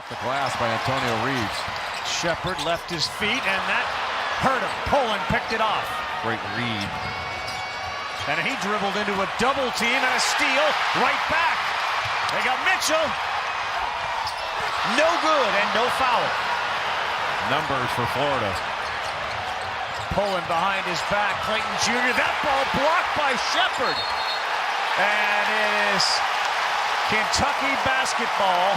The glass by Antonio Reeves. Shepard left his feet, and that hurt him. Poland picked it off. Great read. And he dribbled into a double team and a steal right back. They got Mitchell. No good and no foul. Numbers for Florida. Poland behind his back. Clayton Jr. That ball blocked by Shepard. And it is Kentucky basketball.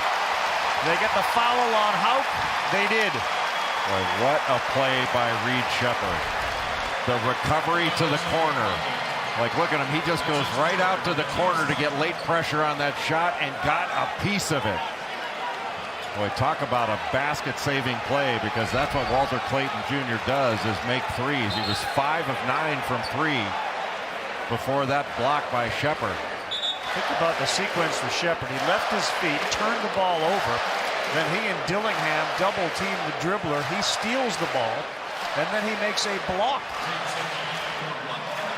They get the foul on Hauck. They did. Boy, what a play by Reed Shepard. The recovery to the corner. Like, look at him. He just goes right out to the corner to get late pressure on that shot and got a piece of it. Boy, talk about a basket-saving play, because that's what Walter Clayton Jr. does, is make threes. He was 5 of 9 from 3 before that block by Shepard. Think about the sequence for Shepard. He left his feet, turned the ball over. Then he and Dillingham double-team the dribbler. He steals the ball, and then he makes a block.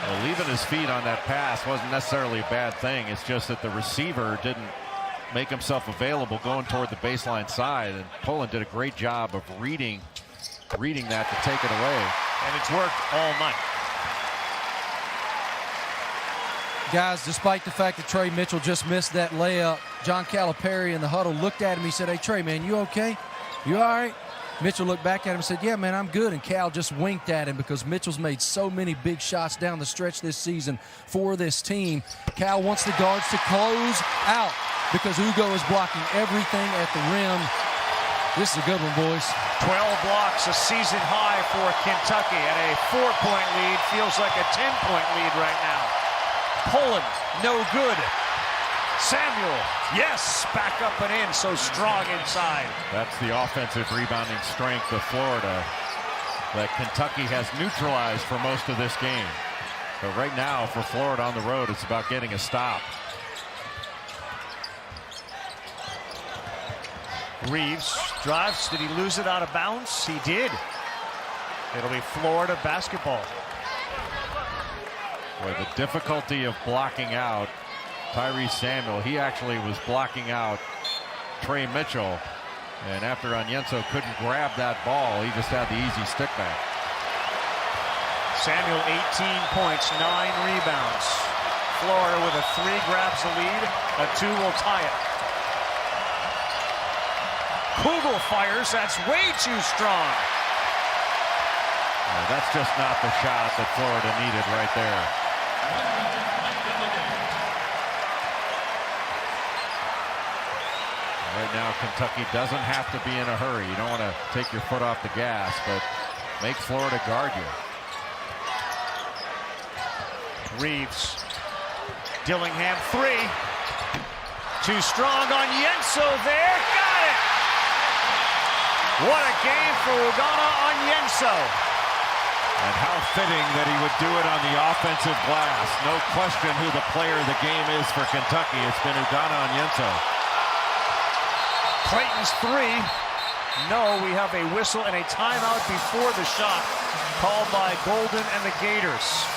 Well, leaving his feet on that pass wasn't necessarily a bad thing. It's just that the receiver didn't make himself available going toward the baseline side, and Poland did a great job of reading that to take it away. And it's worked all night. Guys, despite the fact that Trey Mitchell just missed that layup, John Calipari in the huddle looked at him. He said, "Hey, Trey, man, you okay? You all right?" Mitchell looked back at him and said, "Yeah, man, I'm good." And Cal just winked at him, because Mitchell's made so many big shots down the stretch this season for this team. Cal wants the guards to close out, because Ugo is blocking everything at the rim. This is a good one, boys. 12 blocks, a season high for Kentucky, and a 4-point lead feels like a 10-point lead right now. Poland, no good. Samuel, yes, back up and in, so strong inside. That's the offensive rebounding strength of Florida that Kentucky has neutralized for most of this game. But right now, for Florida on the road, it's about getting a stop. Reeves drives. Did he lose it out of bounds? He did. It'll be Florida basketball. Boy, the difficulty of blocking out Tyrese Samuel. He actually was blocking out Trey Mitchell. And after Onyenso couldn't grab that ball, he just had the easy stick back. Samuel, 18 points, 9 rebounds. Florida with a 3 grabs the lead. A 2 will tie it. Kugel fires. That's way too strong. That's just not the shot that Florida needed right there. Right now, Kentucky doesn't have to be in a hurry. You don't want to take your foot off the gas, but make Florida guard you. Reeves. Dillingham, 3. Too strong on Yenso there. Got it! What a game for Ugonna Onyenso. And how fitting that he would do it on the offensive glass. No question who the player of the game is for Kentucky. It's been Ugonna Onyenso. Clayton's 3. No, we have a whistle and a timeout before the shot called by Golden and the Gators.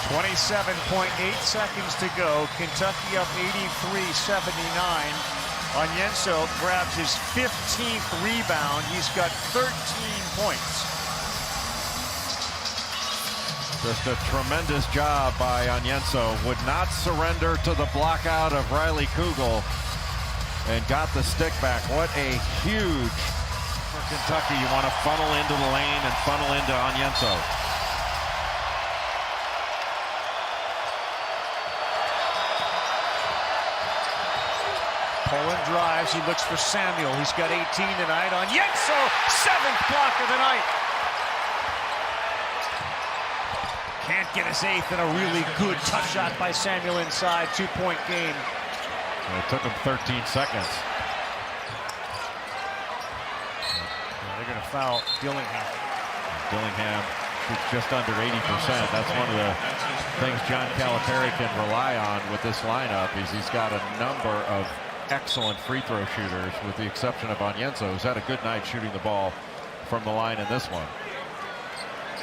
27.8 seconds to go. Kentucky up 83-79. Onyenso grabs his 15th rebound. He's got 13 points. Just a tremendous job by Onyenso. Would not surrender to the block out of Riley Kugel and got the stick back. What a huge for Kentucky. You want to funnel into the lane and funnel into Onyenso. Poland drives. He looks for Samuel. He's got 18 tonight. Onyenso, 7th block of the night. Can't get his 8th, and a really good tough shot by Samuel inside. 2-point game. And it took him 13 seconds. They're going to foul Dillingham. Dillingham shoots just under 80%. That's one of the things John Calipari can rely on with this lineup, is he's got a number of excellent free throw shooters, with the exception of Onyenso, who's had a good night shooting the ball from the line in this one.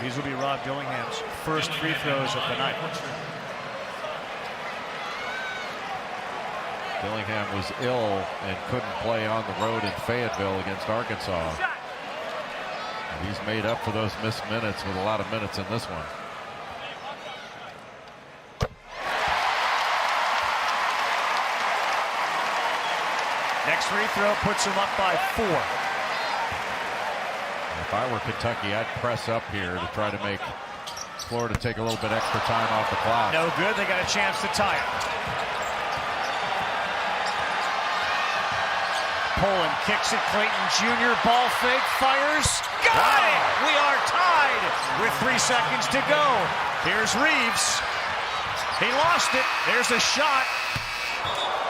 These will be Rob Dillingham's first free throws of the night. Dillingham was ill and couldn't play on the road in Fayetteville against Arkansas. And he's made up for those missed minutes with a lot of minutes in this one. Next free throw puts him up by 4. If I were Kentucky, I'd press up here to try to make Florida take a little bit extra time off the clock. No good. They got a chance to tie it. Poland kicks it. Clayton Jr. ball fake, fires. Got it! We are tied with 3 seconds to go. Here's Reeves. He lost it. There's a shot.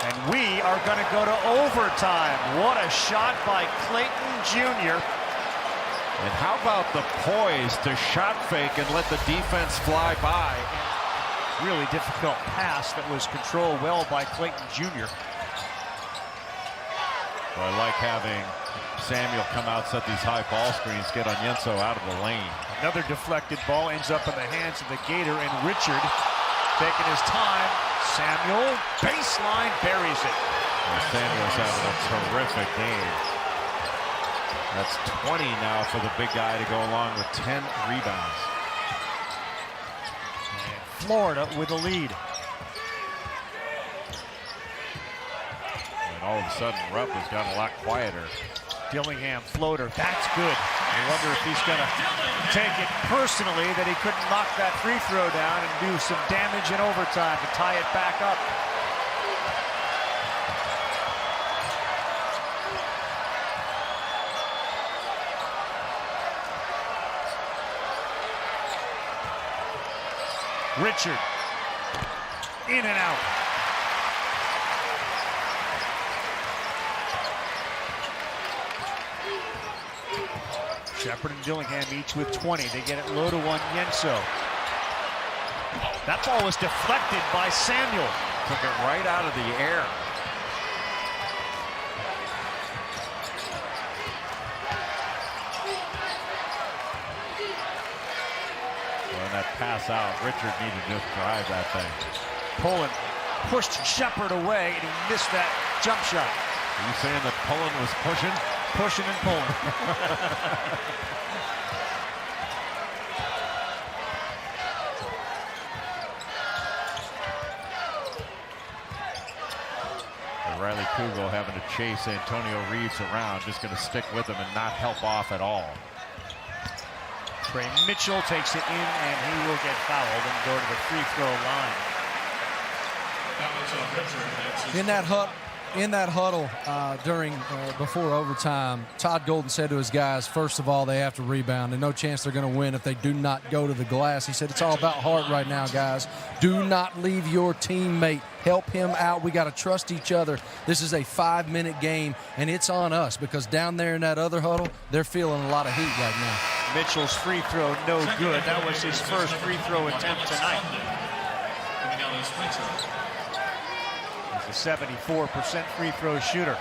And we are going to go to overtime. What a shot by Clayton Jr. And how about the poise to shot fake and let the defense fly by? Really difficult pass that was controlled well by Clayton Jr. Well, I like having Samuel come out, set these high ball screens, get Onyenso out of the lane. Another deflected ball ends up in the hands of the Gator, and Richard taking his time. Samuel, baseline, buries it. And Samuel's having a terrific game. That's 20 now for the big guy to go along with 10 rebounds. And Florida with a lead. And all of a sudden, Rupp has gotten a lot quieter. Dillingham floater, that's good. I wonder if he's going to take it personally that he couldn't knock that free throw down and do some damage in overtime to tie it back up. Richard, in and out. Shepard and Dillingham each with 20. They get it low to Onyenso. That ball was deflected by Samuel. Took it right out of the air. Well, that pass out, Richard needed to just drive that thing. Poland pushed Shepard away, and he missed that jump shot. Are you saying that Poland was pushing? Pushing and pulling. Riley Kugel having to chase Antonio Reeves around, just going to stick with him and not help off at all. Trey Mitchell takes it in, and he will get fouled and go to the free throw line. In that huddle before overtime, Todd Golden said to his guys, first of all, they have to rebound. There's no chance they're going to win if they do not go to the glass. He said, it's all about heart right now, guys. Do not leave your teammate. Help him out. We got to trust each other. This is a 5-minute game, and it's on us because down there in that other huddle, they're feeling a lot of heat right now. Mitchell's free throw, no good. That was his first free throw attempt tonight. He's a 74% free throw shooter.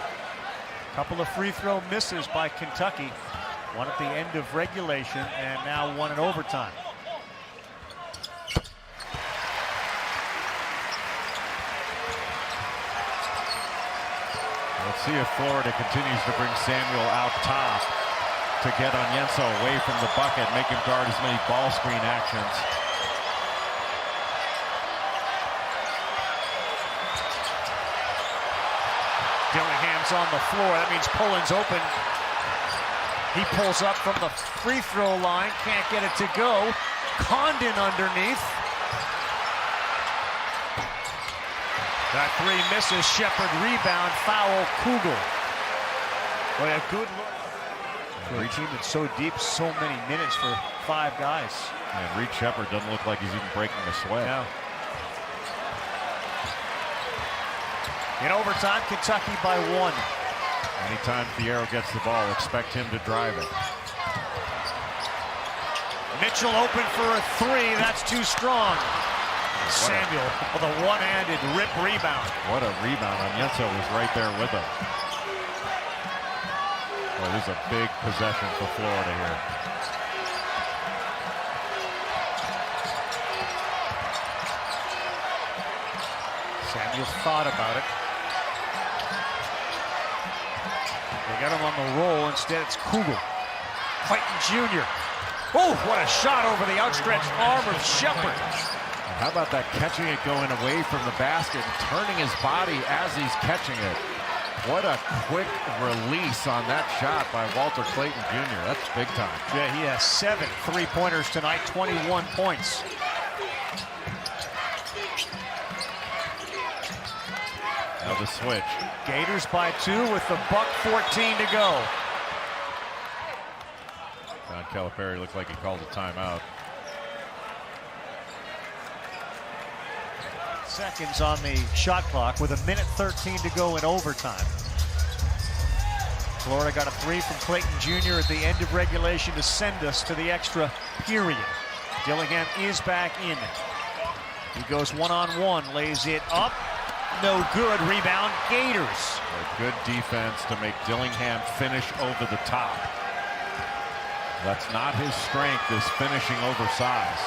Couple of free throw misses by Kentucky. One at the end of regulation and now one in overtime. Let's see if Florida continues to bring Samuel out top to get Onyenso away from the bucket, make him guard as many ball screen actions. Dillingham's on the floor. That means Poland's open. He pulls up from the free throw line. Can't get it to go. Condon underneath. That three misses. Shepard rebound. Foul. Kugel. Boy, a good look. For a team that's so deep, so many minutes for 5 guys. And Reed Shepard doesn't look like he's even breaking a sweat. No. In overtime, Kentucky by 1. Anytime Fierro gets the ball, expect him to drive it. Mitchell open for a 3. That's too strong. Samuel with a one-handed rip rebound. What a rebound. Onyenso was right there with him. Well, this is a big possession for Florida here. Samuel thought about it. They got him on the roll. Instead, it's Kugel. Clayton Jr. Oh, what a shot over the outstretched arm of Shepard. How about that, catching it going away from the basket and turning his body as he's catching it. What a quick release on that shot by Walter Clayton Jr. That's big time. Yeah, he has 7 3-pointers tonight, 21 points. Now the switch. Gators by 2 with the buck 14 to go. John Calipari looked like he called a timeout. Seconds on the shot clock with 1:13 to go in overtime. Florida got a 3 from Clayton Jr. at the end of regulation to send us to the extra period. Dillingham is back in. He goes one-on-one, lays it up. No good. Rebound, Gators. A good defense to make Dillingham finish over the top. That's not his strength, is finishing oversized.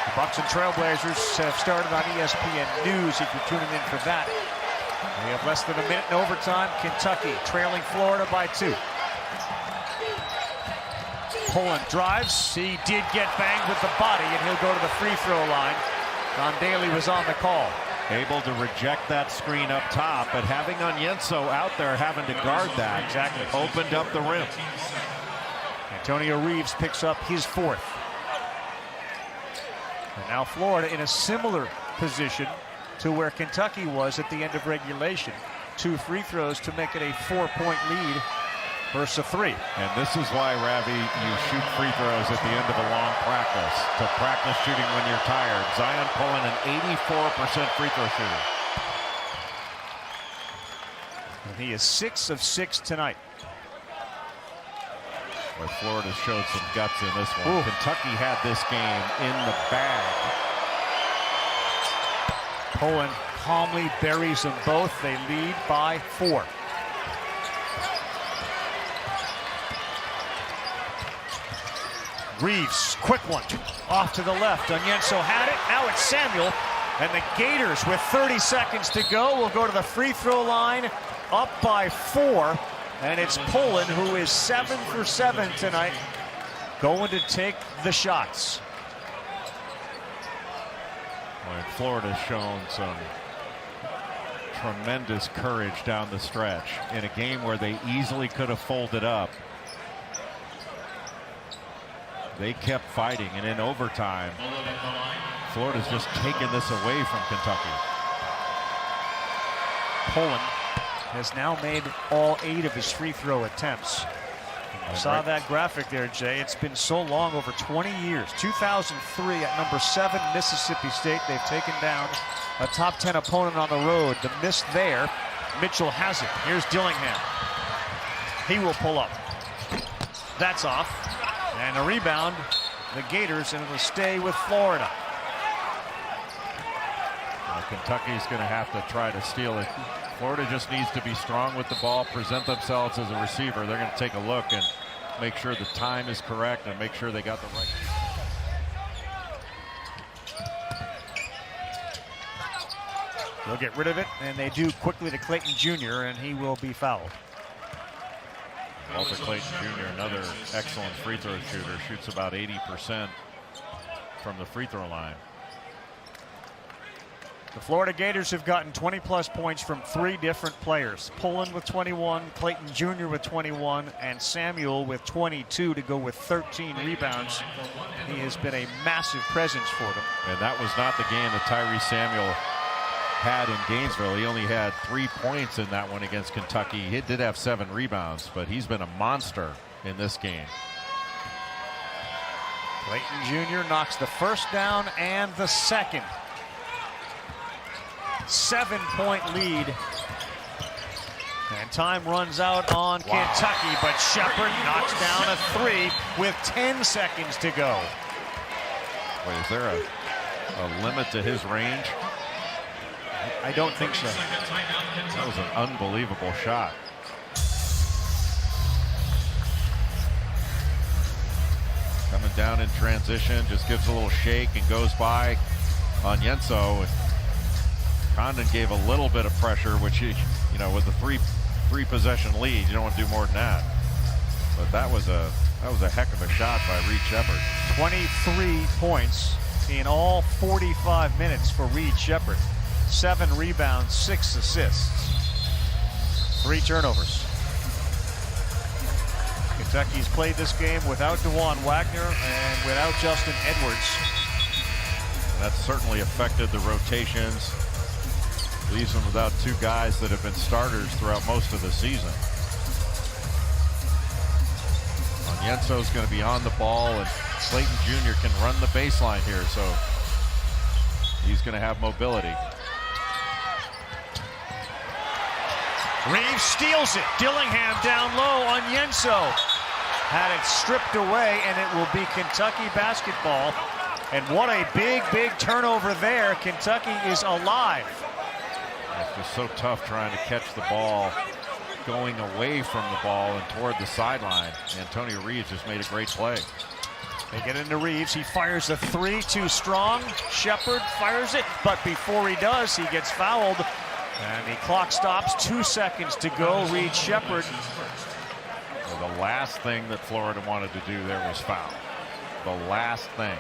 The Bucks and Trailblazers have started on ESPN News if you're tuning in for that. We have less than a minute in overtime. Kentucky trailing Florida by 2. Pullen drives. He did get banged with the body, and he'll go to the free throw line. Don Daly was on the call. Able to reject that screen up top, but having Onyenso out there having to guard that Exactly. opened up the rim. Antonio Reeves picks up his 4th. And now Florida in a similar position to where Kentucky was at the end of regulation. 2 free throws to make it a 4-point lead versus a 3. And this is why, Ravi, you shoot free throws at the end of a long practice, to practice shooting when you're tired. Zion Pullen, an 84% free throw shooter. And he is 6 of 6 tonight. Where Florida showed some guts in this one. Ooh. Kentucky had this game in the bag. Pullen calmly buries them both. They lead by 4. Reeves, quick one, off to the left. Onyenso had it. Now it's Samuel. And the Gators, with 30 seconds to go, will go to the free throw line, up by 4. And it's Pullen, who is 7 for 7 tonight, going to take the shots. Well, Florida's shown some tremendous courage down the stretch in a game where they easily could have folded up. They kept fighting, and in overtime, Florida's just taken this away from Kentucky. Pullen has now made all 8 of his free throw attempts. You saw that graphic there, Jay. It's been so long, over 20 years. 2003 at number 7, Mississippi State. They've taken down a top 10 opponent on the road. The miss there. Mitchell has it. Here's Dillingham. He will pull up. That's off. And a rebound. The Gators, and it'll stay with Florida. Well, Kentucky's going to have to try to steal it. Florida just needs to be strong with the ball, present themselves as a receiver. They're going to take a look and make sure the time is correct and make sure they got the right. They'll get rid of it, and they do quickly to Clayton Jr., and he will be fouled. Walter Clayton Jr., another excellent free throw shooter, shoots about 80% from the free throw line. The Florida Gators have gotten 20-plus points from 3 different players. Pullen with 21, Clayton Jr. with 21, and Samuel with 22 to go with 13 rebounds. He has been a massive presence for them. And that was not the game that Tyrese Samuel had in Gainesville. He only had 3 points in that one against Kentucky. He did have 7 rebounds, but he's been a monster in this game. Clayton Jr. knocks the first down and the second. 7-point lead. And time runs out on Kentucky, but Shepard knocks down a 3 with 10 seconds to go. Wait, is there a limit to his range? I don't think so. That was an unbelievable shot. Coming down in transition, just gives a little shake and goes by Onyenso. Condon gave a little bit of pressure, which he, with the 3 3-possession lead. You don't want to do more than that. But that was a heck of a shot by Reed Sheppard. 23 points in all 45 minutes for Reed Sheppard. 7 rebounds, 6 assists, 3 turnovers. Kentucky's played this game without DeJuan Wagner and without Justin Edwards. And that's certainly affected the rotations. Leaves them without 2 guys that have been starters throughout most of the season. Onyenso's going to be on the ball, and Clayton Jr. can run the baseline here, so he's going to have mobility. Reeves steals it. Dillingham down low. Onyenso had it stripped away, and it will be Kentucky basketball. And what a big, big turnover there. Kentucky is alive. It's just so tough trying to catch the ball going away from the ball and toward the sideline. Antonio Reeves just made a great play. They get into Reeves. He fires a 3, too strong. Sheppard fires it, but before he does, he gets fouled. And the clock stops. 2 seconds to go. Reed Sheppard. Well, the last thing that Florida wanted to do there was foul. The last thing.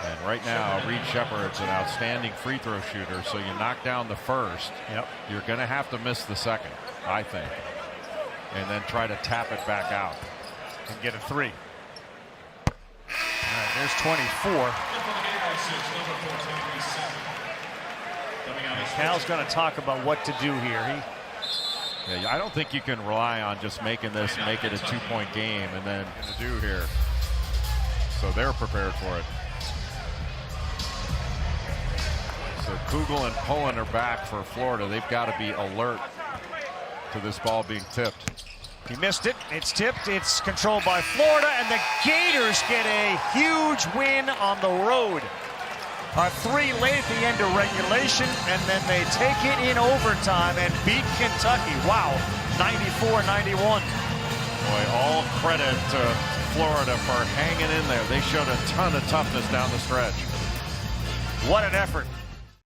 And right now, Reed Sheppard's an outstanding free throw shooter, so you knock down the first. Yep. You're going to have to miss the second, I think, and then try to tap it back out. And get a 3. All right, there's 24. Cal's going to talk about what to do here. Yeah, I don't think you can rely on just making this, make it a 2-point game, and then to do here. So they're prepared for it. So Kugel and Pullen are back for Florida. They've got to be alert to this ball being tipped. He missed it. It's tipped. It's controlled by Florida, and the Gators get a huge win on the road. A 3 late at the end of regulation, and then they take it in overtime and beat Kentucky. Wow, 94-91. Boy, all credit to Florida for hanging in there. They showed a ton of toughness down the stretch. What an effort.